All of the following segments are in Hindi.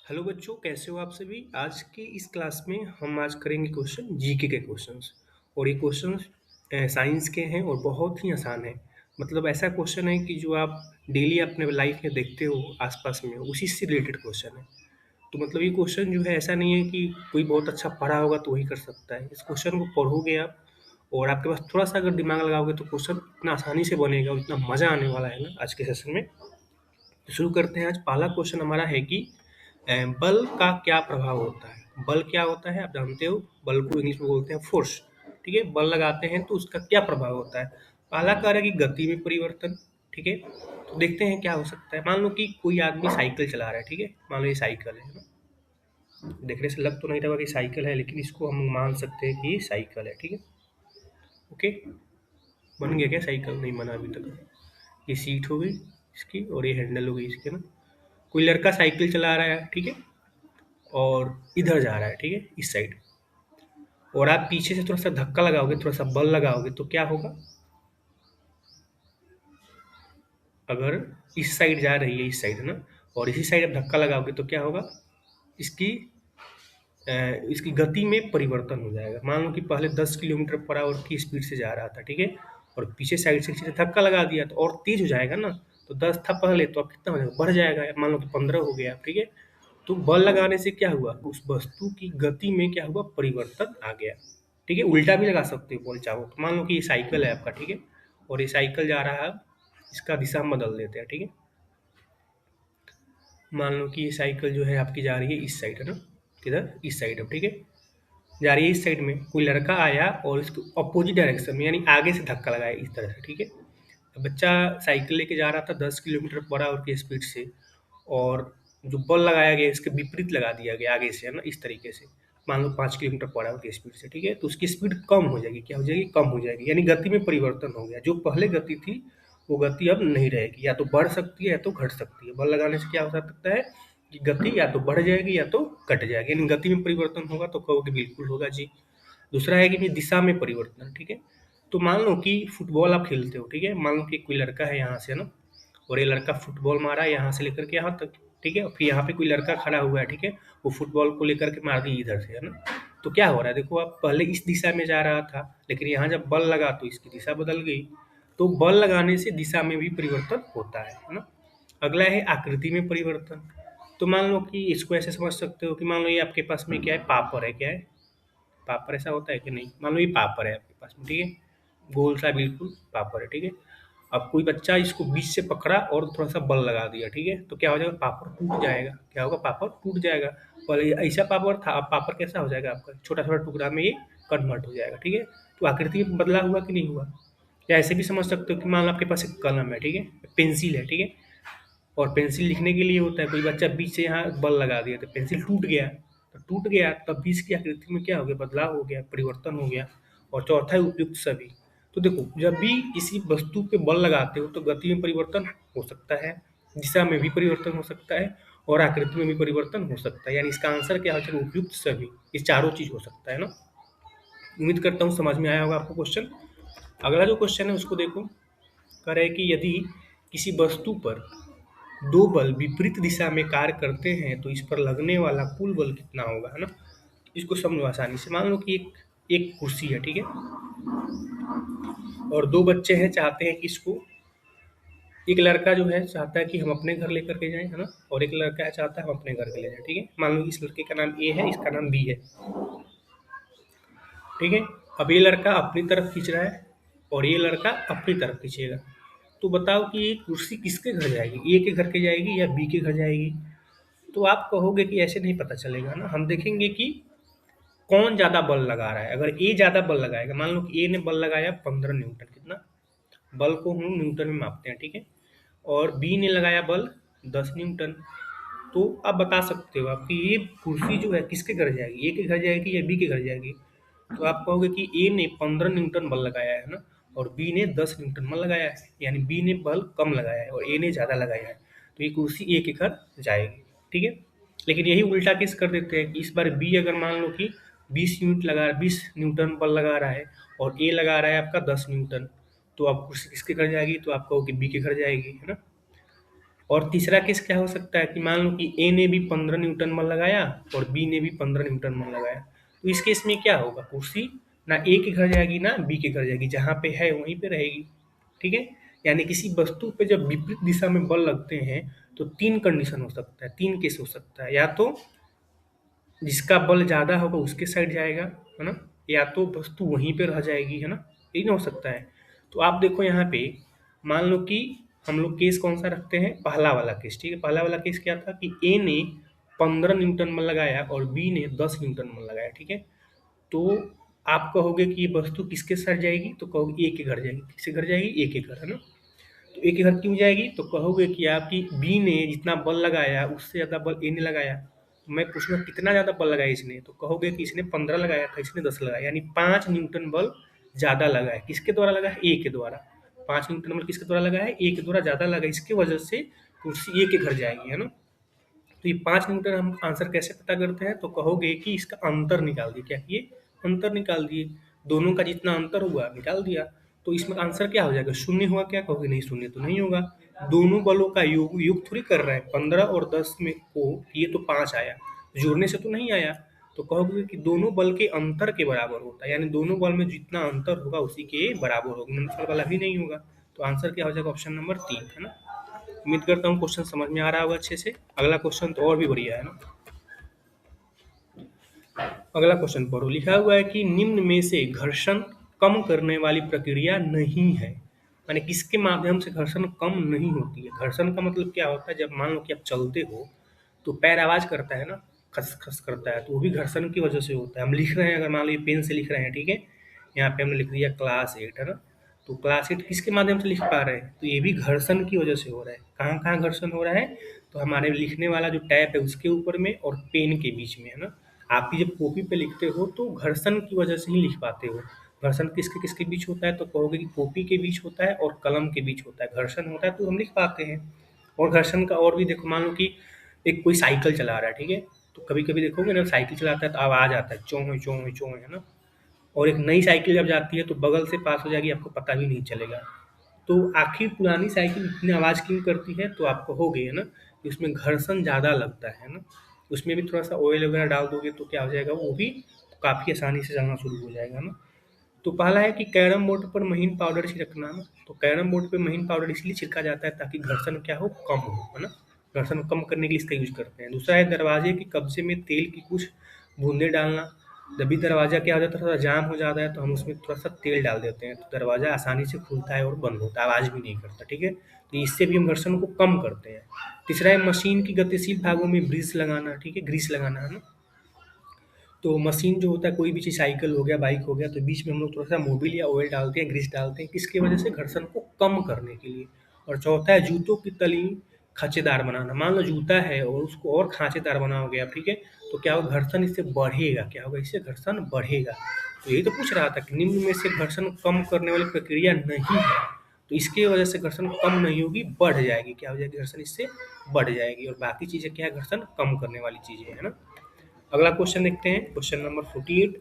हेलो बच्चों, कैसे हो आप सभी। आज के इस क्लास में हम आज करेंगे क्वेश्चन जीके के क्वेश्चंस। और ये क्वेश्चंस साइंस के हैं और बहुत ही आसान है। मतलब ऐसा क्वेश्चन है कि जो आप डेली अपने लाइफ में देखते हो आसपास में, उसी से रिलेटेड क्वेश्चन है। तो मतलब ये क्वेश्चन जो है ऐसा नहीं है कि कोई बहुत अच्छा पढ़ा होगा तो वही कर सकता है। इस क्वेश्चन को पढ़ोगे आप और आपके पास थोड़ा सा अगर दिमाग लगाओगे तो क्वेश्चन इतना आसानी से बनेगा और इतना मज़ा आने वाला है ना आज के सेशन में। तो शुरू करते हैं। आज पहला क्वेश्चन हमारा है कि बल का क्या प्रभाव होता है। बल क्या होता है आप जानते हो। बल को इंग्लिश में बोलते हैं फोर्स। ठीक है, बल लगाते हैं तो उसका क्या प्रभाव होता है। पहला कार्य कि गति में परिवर्तन। ठीक है, तो देखते हैं क्या हो सकता है। मान लो कि कोई आदमी साइकिल चला रहा है। ठीक है, मान लो ये साइकिल है ना। देखने से लग तो नहीं रहा कि साइकिल है, लेकिन इसको हम मान सकते हैं कि ये साइकिल है। ठीक है, ओके। बन गया क्या साइकिल? नहीं बना अभी तक। ये सीट हो गई इसकी और ये हैंडल हो गई इसके ना। कोई लड़का साइकिल चला रहा है, ठीक है, और इधर जा रहा है, ठीक है, इस साइड। और आप पीछे से थोड़ा सा धक्का लगाओगे, थोड़ा सा बल लगाओगे तो क्या होगा। अगर इस साइड जा रही है, इस साइड ना, और इसी साइड आप धक्का लगाओगे तो क्या होगा। इसकी इसकी गति में परिवर्तन हो जाएगा। मान लो कि पहले 10 किलोमीटर पर आवर की स्पीड से जा रहा था, ठीक है, और पीछे साइड से किसी ने धक्का लगा दिया तो और तेज हो जाएगा ना। तो 10 था पहले, तो अब कितना हो जाएगा, बढ़ जाएगा। मान लो कि 15 हो गया, ठीक है। तो बल लगाने से क्या हुआ, उस वस्तु की गति में क्या हुआ, परिवर्तन आ गया। ठीक है, उल्टा भी लगा सकते हो बॉल चाहो तो। मान लो कि ये साइकिल है आपका, ठीक है, और ये साइकिल जा रहा है। इसका दिशा हम बदल देते हैं, ठीक है। मान लो कि ये साइकिल जो है आपकी जा रही है इस साइड, है ना। किधर, इस साइड अब, ठीक है, जा रही है इस साइड में। कोई लड़का आया और इसको अपोजिट डायरेक्शन में यानी आगे से धक्का लगाया इस तरह से, ठीक है। बच्चा साइकिल लेके जा रहा था 10 किलोमीटर पर आवर की स्पीड से, और जो बल लगाया गया इसके विपरीत लगा दिया गया आगे से, है ना, इस तरीके से। मान लो 5 किलोमीटर पर आवर की स्पीड से, ठीक है, तो उसकी स्पीड कम हो जाएगी। क्या हो जाएगी, कम हो जाएगी, यानी गति में परिवर्तन हो गया। जो पहले गति थी वो गति अब नहीं रहेगी, या तो बढ़ सकती है या तो घट सकती है। बल लगाने से क्या हो सकता है कि गति या तो बढ़ जाएगी या तो घट जाएगी, यानी गति में परिवर्तन होगा। तो कहोगे बिल्कुल होगा जी। दूसरा है कि दिशा में परिवर्तन, ठीक है। तो मान लो कि फुटबॉल आप खेलते हो, ठीक है। मान लो कि कोई लड़का है यहाँ से ना, और ये लड़का फुटबॉल मारा यहाँ से लेकर के यहाँ तक, ठीक है। और फिर यहाँ पे कोई लड़का खड़ा हुआ है, ठीक है, वो फुटबॉल को लेकर के मार दी इधर से, है ना। तो क्या हो रहा है, देखो आप पहले इस दिशा में जा रहा था, लेकिन यहाँ जब बल लगा तो इसकी दिशा बदल गई। तो बल लगाने से दिशा में भी परिवर्तन होता है ना। अगला है आकृति में परिवर्तन। तो मान लो कि इसको ऐसे समझ सकते हो कि मान लो ये आपके पास में क्या है, पापड़ है। क्या है, पापड़। ऐसा होता है कि नहीं। मान लो ये पापड़ है आपके पास में, ठीक है, गोल सा बिल्कुल पापड़ है, ठीक है। अब कोई बच्चा इसको बीच से पकड़ा और थोड़ा सा बल लगा दिया, ठीक है, तो क्या हो जाएगा, पापड़ टूट जाएगा। क्या होगा, पापड़ टूट जाएगा। पहले ये ऐसा पापड़ था, अब पापड़ कैसा हो जाएगा आपका, छोटा छोटा टुकड़ा में ये कन्वर्ट हो जाएगा, ठीक है। तो आकृति में बदलाव हुआ कि नहीं हुआ। या ऐसे भी समझ सकते हो कि मान लो आपके पास एक कलम है, ठीक है, पेंसिल है, ठीक है, और पेंसिल लिखने के लिए होता है। कोई बच्चा बीच से यहाँ बल लगा दिया तो पेंसिल टूट गया। तो टूट गया तब भी इसकी आकृति में क्या हो गया, बदलाव हो गया, परिवर्तन हो गया। और चौथा है उपयुक्त सभी। तो देखो, जब भी किसी वस्तु पे बल लगाते हो तो गति में परिवर्तन हो सकता है, दिशा में भी परिवर्तन हो सकता है, और आकृति में भी परिवर्तन हो सकता है। यानी इसका आंसर क्या हो जाएगा, उपयुक्त सभी। ये चारों चीज हो सकता है ना। उम्मीद करता हूँ समझ में आया होगा आपको क्वेश्चन। अगला जो क्वेश्चन है उसको देखो। कह रहा है कि यदि किसी वस्तु पर दो बल विपरीत दिशा में कार्य करते हैं तो इस पर लगने वाला कुल बल कितना होगा, है ना। इसको समझो आसानी से। मान लो कि एक एक कुर्सी है, ठीक है, और दो बच्चे हैं, चाहते हैं कि इसको, एक लड़का जो है चाहता है कि हम अपने घर लेकर के जाएं, है ना, और एक लड़का है चाहता है हम अपने घर के ले जाएं, ठीक है। मान लो इस लड़के का नाम ए है, इसका नाम बी है, ठीक है। अब ये लड़का अपनी तरफ खींच रहा है और ये लड़का अपनी तरफ खींचेगा। तो बताओ कि ये कुर्सी किसके घर जाएगी, ए के घर के जाएगी या बी के घर जाएगी। तो आप कहोगे कि ऐसे नहीं पता चलेगा ना। हम देखेंगे कि कौन ज़्यादा बल लगा रहा है। अगर ए ज़्यादा बल लगाएगा, मान लो कि ए ने बल लगाया 15 न्यूटन, कितना, बल को हम न्यूटन में मापते हैं, ठीक है, और बी ने लगाया बल 10 न्यूटन। तो आप बता सकते हो आप कि ये कुर्सी जो है किसके घर जाएगी, ए के घर जाएगी या बी के घर जाएगी। तो आप कहोगे कि ए ने 15 न्यूटन बल लगाया है ना, और बी ने 10 न्यूटन बल लगाया है, यानी बी ने बल कम लगाया है और ए ने ज़्यादा लगाया है। तो ये कुर्सी ए के घर जाएगी, ठीक है। लेकिन यही उल्टा केस कर देते हैं कि इस बार बी अगर मान लो कि 20 न्यूटन बल लगा रहा है और ए लगा रहा है आपका 10 न्यूटन, तो अब कुर्सी किसके घर जाएगी, तो आप कहो कि बी के घर जाएगी, है ना। और तीसरा केस क्या हो सकता है कि मान लो कि ए ने भी 15 न्यूटन बल लगाया और बी ने भी 15 न्यूटन बल लगाया, तो इस केस में क्या होगा, कुर्सी ना ए के घर जाएगी ना बी के घर जाएगी, जहाँ पे है वहीं पे रहेगी। ठीक है, यानी किसी वस्तु पे जब विपरीत दिशा में बल लगते हैं तो तीन कंडीशन हो सकता है, तीन केस हो सकता है, या तो जिसका बल ज़्यादा होगा उसके साइड जाएगा, है ना, या तो वस्तु वहीं पे रह जाएगी, है ना, ये हो सकता है। तो आप देखो यहाँ पे, मान लो कि हम लोग केस कौन सा रखते हैं, पहला वाला केस। ठीक है, पहला वाला केस क्या था कि ए ने 15 न्यूटन बल लगाया और बी ने 10 न्यूटन बल लगाया। ठीक है, तो आप कहोगे कि ये वस्तु किसके साथ जाएगी, तो कहोगे ए के घर जाएगी। किसके घर जाएगी, ए के घर, है ना। तो ए के घर क्यों जाएगी, तो कहोगे कि आपकी बी ने जितना बल लगाया उससे ज़्यादा बल ए ने लगाया। मैं पूछूंगा कितना ज़्यादा बल लगाया इसने, तो कहोगे कि इसने 15 लगाया था, इसने 10 लगाया, यानी 5 न्यूटन बल ज़्यादा लगा है। किसके द्वारा लगा है, ए के द्वारा। 5 न्यूटन बल किसके द्वारा लगा है, ए के द्वारा ज़्यादा लगा, इसकी वजह से कुर्सी ए के घर जाएगी, है ना। तो ये 5 न्यूटन हम आंसर कैसे पता करते हैं, तो कहोगे कि इसका अंतर निकाल दिए। क्या किए, अंतर निकाल दिए, दोनों का जितना अंतर हुआ निकाल दिया। तो इसमें आंसर क्या हो जाएगा, शून्य हुआ क्या, कहोगे नहीं शून्य तो नहीं होगा, दोनों बलों का योग योग थोड़ी कर रहा है, 15 और 10 में को ये तो 5 आया, जोड़ने से तो नहीं आया। तो कहोगे कि दोनों बल के अंतर के बराबर होता है, यानी दोनों बल में जितना अंतर होगा उसी के बराबर होगा, गुणनफल वाला भी नहीं होगा। तो आंसर क्या हो जाएगा, ऑप्शन नंबर 3, है ना। उम्मीद करता हूँ क्वेश्चन समझ में आ रहा होगा अच्छे से। अगला क्वेश्चन तो और भी बढ़िया है ना। अगला क्वेश्चन पढ़ो, लिखा हुआ है कि निम्न में से घर्षण कम करने वाली प्रक्रिया नहीं है, माने किसके माध्यम से घर्षण कम नहीं होती है। घर्षण का मतलब क्या होता है, जब मान लो कि आप चलते हो तो पैर आवाज करता है ना, खस खस करता है, तो वो भी घर्षण की वजह से होता है। हम लिख रहे हैं, अगर मान लो ये पेन से लिख रहे हैं, ठीक है, यहाँ पे हमने लिख दिया क्लास 8, है ना, तो क्लास 8 किसके माध्यम से लिख पा रहे हैं, तो ये भी घर्षण की वजह से हो रहा है। कहाँ कहाँ घर्षण हो रहा है, तो हमारे लिखने वाला जो टैप है उसके ऊपर में और पेन के बीच में, है ना। आप भी जब कॉपी पे लिखते हो तो घर्षण की वजह से ही लिख पाते हो। घर्षण किसके किसके बीच होता है, तो कहोगे कि कॉपी के बीच होता है और कलम के बीच होता है, घर्षण होता है तो हम लिख पाते हैं। और घर्षण का और भी देखो, मान लो कि एक कोई साइकिल चला रहा है, ठीक है, तो कभी कभी देखोगे ना साइकिल चलाता है तो आवाज आता है, चों चों चों, है ना। और एक नई साइकिल जब जाती है तो बगल से पास हो जाएगी, आपको पता भी नहीं चलेगा। तो आखिर पुरानी साइकिल इतनी आवाज़ क्यों करती है, तो आप कहोगे, है ना, कि उसमें घर्षण ज़्यादा लगता है ना। उसमें भी थोड़ा सा ऑयल वगैरह डाल दोगे तो क्या हो जाएगा, वो भी काफ़ी आसानी से चलना शुरू हो जाएगा ना। तो पहला है कि कैरम बोर्ड पर महीन पाउडर छिड़कना ना, तो कैरम बोर्ड पे महीन पाउडर इसलिए छिड़का जाता है ताकि घर्षण क्या हो, कम हो, है ना। घर्षण कम करने के लिए इसका यूज करते हैं। दूसरा है दरवाजे के कब्जे में तेल की कुछ बूंदे डालना, जब भी दरवाजा क्या हो जाता है, थोड़ा जाम हो जाता है तो हम उसमें थोड़ा सा तेल डाल देते हैं, तो दरवाजा आसानी से खुलता है और बंद होता है, आवाज़ भी नहीं करता। ठीक है, तो इससे भी हम घर्षण को कम करते हैं। तीसरा है मशीन की गतिशील भागों में ग्रीस लगाना, ठीक है, ग्रीस लगाना, है ना। तो मशीन जो होता है, कोई भी चीज़ साइकिल हो गया, बाइक हो गया, तो बीच में हम लोग थोड़ा सा मोबिल या ऑयल डालते हैं, ग्रीस डालते हैं, किसकी वजह से, घर्षण को कम करने के लिए। और चौथा है जूतों की तली खांचेदार बनाना, मान लो जूता है और उसको और खांचेदार बनाओगे आप, ठीक है, तो क्या होगा, घर्षण इससे बढ़ेगा, क्या होगा, इससे घर्षण बढ़ेगा। तो यही तो पूछ रहा था कि निम्न में से घर्षण कम करने वाली प्रक्रिया नहीं है, तो इसकी वजह से घर्षण कम नहीं होगी, बढ़ जाएगी, क्या हो जाएगी, घर्षण इससे बढ़ जाएगी। और बाकी चीज़ें क्या है, घर्षण कम करने वाली चीज़ें, है ना। अगला क्वेश्चन देखते हैं, क्वेश्चन नंबर 48।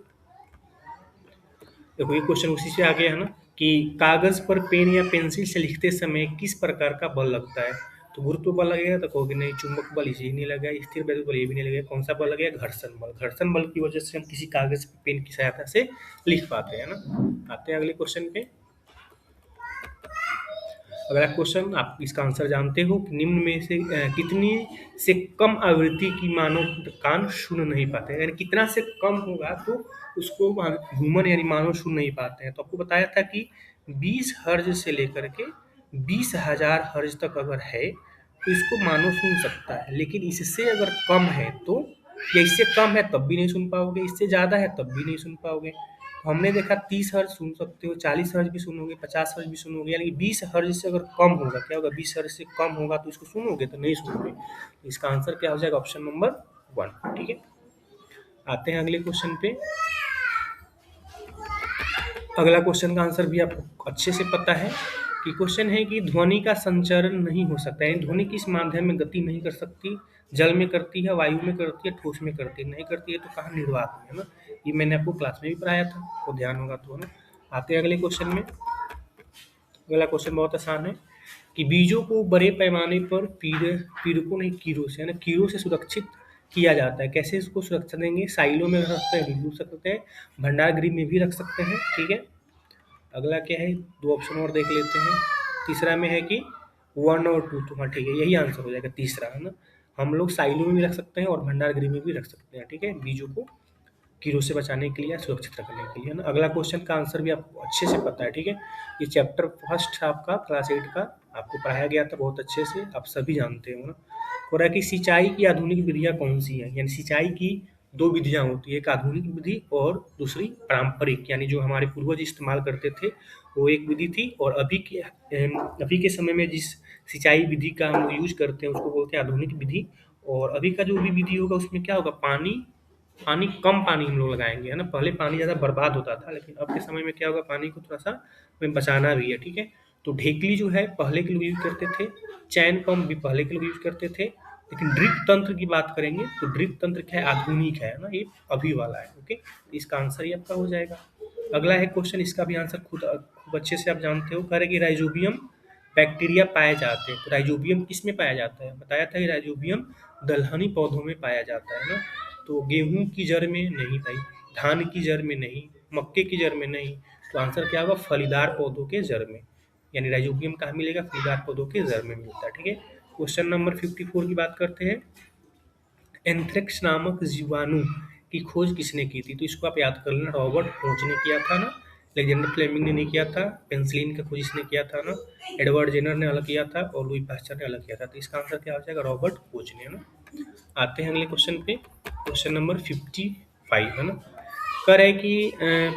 देखो ये क्वेश्चन उसी से आगे है ना, कि कागज पर पेन या पेंसिल से लिखते समय किस प्रकार का बल लगता है, तो गुरुत्व बल लगेगा, तो कहोगे नहीं, चुंबक बल इसे नहीं लगेगा, स्थिर वैद्युत बल ये भी नहीं लगेगा, कौन सा बल लगेगा, घर्षण बल। घर्षण बल की वजह से हम किसी कागज पे पेन की सहायता से लिख पाते हैं ना। आते हैं अगले क्वेश्चन पे। अगला क्वेश्चन, आप इसका आंसर जानते हो कि निम्न में से कितनी से कम आवृत्ति की मानव कान सुन नहीं पाते हैं, यानी कितना से कम होगा तो उसको ह्यूमन यानी मानव सुन नहीं पाते हैं। तो आपको बताया था कि 20 हर्ज से लेकर के 20,000 हर्ज तक अगर है तो इसको मानव सुन सकता है, लेकिन इससे अगर कम है तो, या इससे कम है तब भी नहीं सुन पाओगे, इससे ज़्यादा है तब भी नहीं सुन पाओगे। तो हमने देखा 30 हर्ज सुन सकते हो, 40 हर्ज भी सुनोगे, 50 हर्ज भी सुनोगे, यानी कि 20 हर्ज से अगर कम होगा, क्या होगा, 20 हर्ज से कम होगा तो इसको सुनोगे, तो नहीं सुनोगे। तो इसका आंसर क्या हो जाएगा, ऑप्शन नंबर 1, ठीक है। आते हैं अगले क्वेश्चन पे। अगला क्वेश्चन का आंसर भी आपको अच्छे से पता है कि क्वेश्चन है कि ध्वनि का संचरण नहीं हो सकता है, ध्वनि किस माध्यम में गति नहीं कर सकती, जल में करती है, वायु में करती है, ठोस में करती है, नहीं करती है तो कहाँ, निर्वात में, है ना। ये मैंने आपको क्लास में भी पढ़ाया था, तो ध्यान होगा तो, है ना। आते हैं अगले क्वेश्चन में। अगला क्वेश्चन बहुत आसान है कि बीजों को बड़े पैमाने पर पीड़कों नहीं कीड़ों से, है ना, कीड़ों से सुरक्षित किया जाता है। कैसे इसको सुरक्षा देंगे? साइलों में रख सकते हैं, भिगो सकते हैं, भंडार गृह में भी रख सकते हैं, ठीक है। अगला क्या है, 2 ऑप्शन और देख लेते हैं। तीसरा में है कि 1 और 2, तो हाँ ठीक है, यही आंसर हो जाएगा तीसरा, है ना। हम लोग साइलों में भी रख सकते हैं और भंडार गृह में भी रख सकते हैं, ठीक है, बीजों को कीड़ों से बचाने के लिए या सुरक्षित रखने के लिए, है ना। अगला क्वेश्चन का आंसर भी आपको अच्छे से पता है, ठीक है। ये चैप्टर फर्स्ट आपका क्लास 8 का आपको पढ़ाया गया था बहुत अच्छे से, आप सभी जानते हो ना। हो रहा है कि सिंचाई की आधुनिक विधियां कौन सी हैं, यानी सिंचाई की 2 विधियां होती है, एक आधुनिक विधि और दूसरी पारंपरिक, यानी जो हमारे पूर्वज इस्तेमाल करते थे वो एक विधि थी, और अभी के समय में जिस सिंचाई विधि का हम यूज करते हैं उसको बोलते हैं आधुनिक विधि। और अभी का जो भी विधि होगा उसमें क्या होगा, पानी पानी कम पानी हम लोग लगाएँगे, है ना? पहले पानी ज़्यादा बर्बाद होता था, लेकिन अब के समय में क्या होगा, पानी को थोड़ा-सा हमें बचाना भी है, ठीक है? तो ढेकली जो है पहले के लोग यूज़ करते थे, चैन पंप भी पहले के लोग यूज़ करते थे, लेकिन ड्रिप तंत्र की बात करेंगे तो ड्रिप तंत्र क्या है, आधुनिक है ना? ये अभी वाला है, ओके? इसका आंसर ये आपका हो जाएगा। अगला है क्वेश्चन, इसका भी आंसर खूब अच्छे से आप जानते हो, कह रहे हैं कि राइज़ोबियम बैक्टीरिया पाए जाते हैं, तो राइज़ोबियम किसमें पाया जाता है? बताया था कि राइज़ोबियम दलहनी पौधों में पाया जाता है ना। तो गेहूँ की जड़ में नहीं भाई, धान की जड़ में नहीं, मक्के की जड़ में नहीं, तो आंसर क्या होगा, फलीदार पौधों के जड़ में। यानी राइज़ोबियम कहाँ मिलेगा, फलीदार पौधों के जड़ में मिलता है, ठीक है। क्वेश्चन नंबर 54 की बात करते हैं। एंथ्रेक्स नामक जीवाणु की खोज किसने की थी? तो इसको आप याद कर लेना, रॉबर्ट कोच ने किया था ना, अलेक्जेंडर फ्लेमिंग ने नहीं किया था, पेनिसिलिन का खोज इसने किया था ना, एडवर्ड जेनर ने अलग किया था और लुई पास्चर ने अलग किया था। तो इसका आंसर क्या हो जाएगा, रॉबर्ट कोच ने, है ना। आते हैं अगले क्वेश्चन पे, क्वेश्चन नंबर 55, है ना। कह रहे हैं कि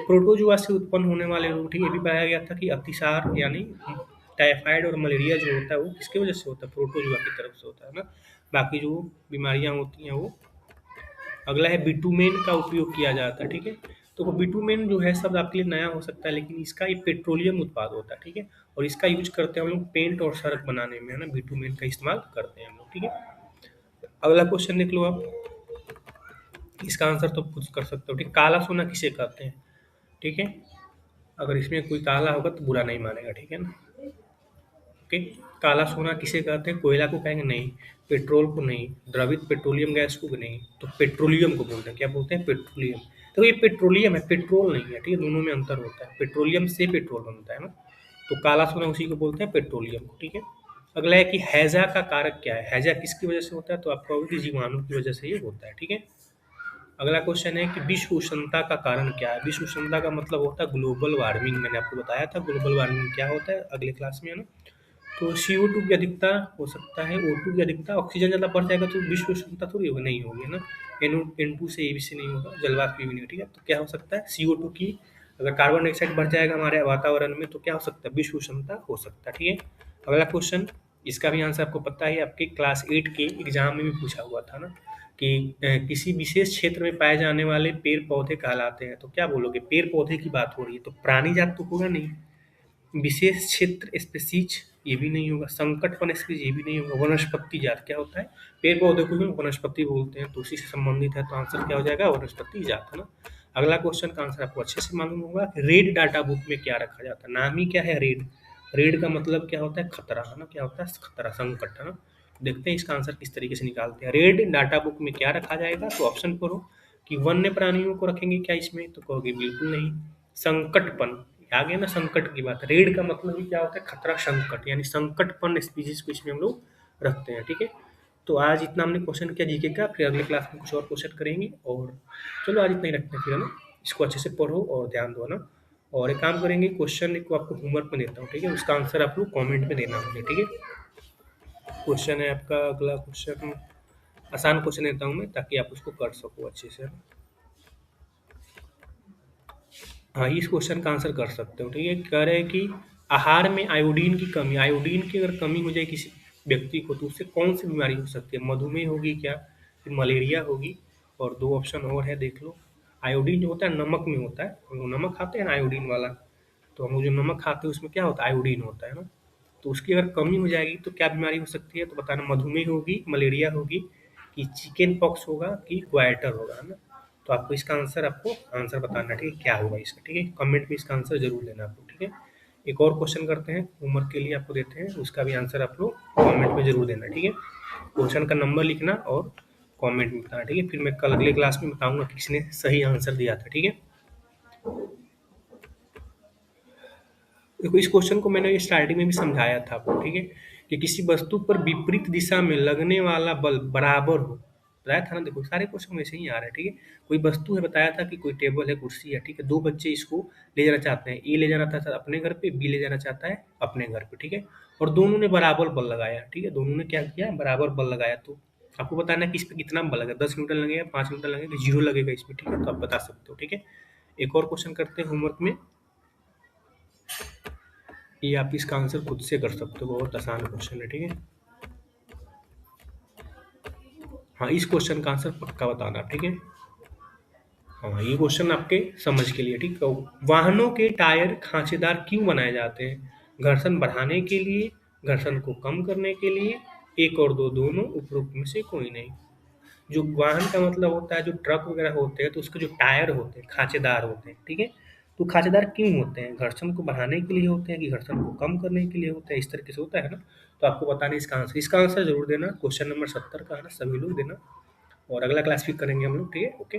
प्रोटोजुआ से उत्पन्न होने वाले रोग, ठीक है, ये भी बताया गया था कि अतिसार यानी टाइफाइड और मलेरिया जो होता है वो किसकी वजह से होता है, प्रोटोजुआ की तरफ से होता है ना। बाकी जो बीमारियां होती हैं वो। अगला है बिटुमेन का उपयोग किया जाता है, ठीक है। तो वो बिटुमेन जो है शब्द आपके लिए नया हो सकता है, लेकिन इसका ये पेट्रोलियम उत्पाद होता है, ठीक है। और इसका यूज करते हैं हम लोग पेंट और सड़क बनाने में, है ना, बिटुमेन का इस्तेमाल करते हैं हम लोग, ठीक है। अगला क्वेश्चन देख लो आप, इसका आंसर तो खुद कर सकते हो, ठीक। काला सोना किसे कहते हैं, ठीक है। अगर इसमें कोई काला होगा तो बुरा नहीं मानेगा, ठीक है ना। ओके, काला सोना किसे कहते हैं, कोयला को कहेंगे नहीं, पेट्रोल को नहीं, द्रवित पेट्रोलियम गैस को नहीं, तो पेट्रोलियम को बोलते हैं, क्या बोलते हैं, पेट्रोलियम। तो ये पेट्रोलियम है, पेट्रोल नहीं है, ठीक है, दोनों में अंतर होता है, पेट्रोलियम से पेट्रोल बनता है ना। तो काला सोना उसी को बोलते हैं, पेट्रोलियम को, ठीक है। अगला है कि हैजा का कारक क्या है, हैजा किसकी वजह से होता है, तो आप कहोगे कि जीवाणु की वजह से ये होता है, ठीक है। अगला क्वेश्चन है कि विश्व उष्णता का कारण क्या है। विश्व उष्णता का मतलब होता है ग्लोबल वार्मिंग, मैंने आपको बताया था ग्लोबल वार्मिंग क्या होता है अगले क्लास में, है ना। तो CO2 की अधिकता हो सकता है, O2 की अधिकता, ऑक्सीजन ज़्यादा बढ़ जाएगा तो विश्व उष्णता थोड़ी होगी, नहीं होगी, है ना। N2 से A से नहीं होगा, जलवाष्प भी नहीं, ठीक है। तो क्या हो सकता है, CO2 की, अगर कार्बन डाइऑक्साइड बढ़ जाएगा हमारे वातावरण में तो क्या हो सकता है, विश्व उष्णता हो सकता है, ठीक है। अगला क्वेश्चन, इसका भी आंसर आपको पता है, आपके क्लास 8 के एग्जाम में भी पूछा हुआ था ना, कि किसी विशेष क्षेत्र में पाए जाने वाले पेड़ पौधे कहलाते हैं, तो क्या बोलोगे, पेड़ पौधे की बात हो रही है तो प्राणी जात तो होगा नहीं, विशेष क्षेत्र स्पीशीज ये भी नहीं होगा, संकटपन स्पीशीज ये भी नहीं होगा, वनस्पति जात क्या होता है, पेड़ पौधे को भी वनस्पति बोलते हैं, तो उसी से संबंधित है, तो आंसर क्या हो जाएगा, वनस्पति जात, है ना। अगला क्वेश्चन का आंसर आपको अच्छे से मालूम होगा, रेड डाटा बुक में क्या रखा जाता है, नाम ही क्या है, रेड। रेड का मतलब क्या होता है, खतरा, है ना, क्या होता है, खतरा, संकट, है ना। देखते हैं इसका आंसर किस तरीके से निकालते हैं। रेड डाटा बुक में क्या रखा जाएगा, तो ऑप्शन पर हो कि वन्य प्राणियों को रखेंगे क्या इसमें, तो कहोगे बिल्कुल नहीं। संकटपन, आ गया ना, संकट की बात, रेड का मतलब ही क्या होता है, खतरा, संकट, यानी संकटपन स्पीशीज को इसमें हम लोग रखते हैं, ठीक है। तो आज इतना हमने क्वेश्चन किया जीके का, फिर अगले क्लास में कुछ और क्वेश्चन करेंगे, और चलो आज इतना ही रखते हैं फिर, है ना। इसको अच्छे से पढ़ो और ध्यान दो ना। और एक काम करेंगे, क्वेश्चन को आपको होमवर्क में देता हूँ, ठीक है, उसका आंसर आप लोग कॉमेंट में देना मुझे, ठीक है। क्वेश्चन है आपका अगला क्वेश्चन, आसान क्वेश्चन देता हूँ मैं ताकि आप उसको कर सको अच्छे से। हाँ, इस क्वेश्चन का आंसर कर सकते हो, ठीक है। कह रहे हैं कि आहार में आयोडीन की कमी, आयोडीन की अगर कमी हो जाए किसी व्यक्ति को तो उससे कौन सी बीमारी हो सकती है, मधुमेह होगी क्या, फिर मलेरिया होगी, और 2 ऑप्शन और है देख लो। आयोडीन जो होता है नमक में होता है, हम लोग नमक खाते हैं ना आयोडीन वाला, तो हम लोग जो नमक खाते हैं उसमें क्या होता है, आयोडीन होता है ना। तो उसकी अगर कमी हो जाएगी तो क्या बीमारी हो सकती है, तो बताना, मधुमेह होगी, मलेरिया होगी, कि चिकन पॉक्स होगा, कि ग्वाइटर होगा, है ना। तो आपको इसका आंसर, आपको आंसर बताना, ठीक है, क्या होगा इसका, ठीक है। कमेंट में इसका आंसर जरूर देना आपको, ठीक है। एक और क्वेश्चन करते हैं, होमवर्क के लिए आपको देते हैं, उसका भी आंसर आप लोग कमेंट में जरूर देना, ठीक है। क्वेश्चन का नंबर लिखना और कमेंट में बताना, ठीक है। फिर मैं कल अगले क्लास में बताऊंगा कि किसने सही आंसर दिया था, ठीक है। देखो इस क्वेश्चन को मैंने स्टार्टिंग में भी समझाया था आपको, ठीक है, कि किसी वस्तु पर विपरीत दिशा में लगने वाला बल बराबर हो, बताया था ना। देखो सारे क्वेश्चन वैसे ही आ रहे हैं, ठीक है। कोई वस्तु है, बताया था कि कोई टेबल है, कुर्सी है, ठीक है। दो बच्चे इसको ले जाना चाहते हैं, ए ले जाना चाहता है अपने घर पे, बी ले जाना चाहता है अपने घर पे, ठीक है। और दोनों ने बराबर बल लगाया, ठीक है, दोनों ने क्या किया, बराबर बल लगाया। तो आपको बताना है कि इस पे कितना बल लगेगा, 10 न्यूटन लगेगा, 5 न्यूटन लगेगा, 0 लगेगा इसमें, ठीक है। तो आप बता सकते हो, ठीक है। एक और क्वेश्चन करते हैं होमवर्क में, ये आप इसका आंसर खुद से कर सकते हो, बहुत आसान क्वेश्चन है, ठीक है। हाँ, इस क्वेश्चन का आंसर पक्का बताना, ठीक है। हाँ, ये क्वेश्चन आपके समझ के लिए, ठीक है। वाहनों के टायर खांचेदार क्यों बनाए जाते हैं? घर्षण बढ़ाने के लिए, घर्षण को कम करने के लिए, एक और दो दोनों, उपरोक्त में से कोई नहीं। जो वाहन का मतलब होता है, जो ट्रक वगैरह होते हैं, तो उसके जो टायर होते हैं खांचेदार होते हैं, ठीक है। तो खांचेदार क्यों होते हैं? घर्षण को बढ़ाने के लिए होते हैं कि घर्षण को कम करने के लिए होते हैं? इस तरीके से होता है ना। तो आपको बताना है इसका आंसर जरूर देना, क्वेश्चन नंबर 70 का है ना, सभी लोग देना। और अगला क्लास फिर करेंगे हम लोग, ठीक है, ओके।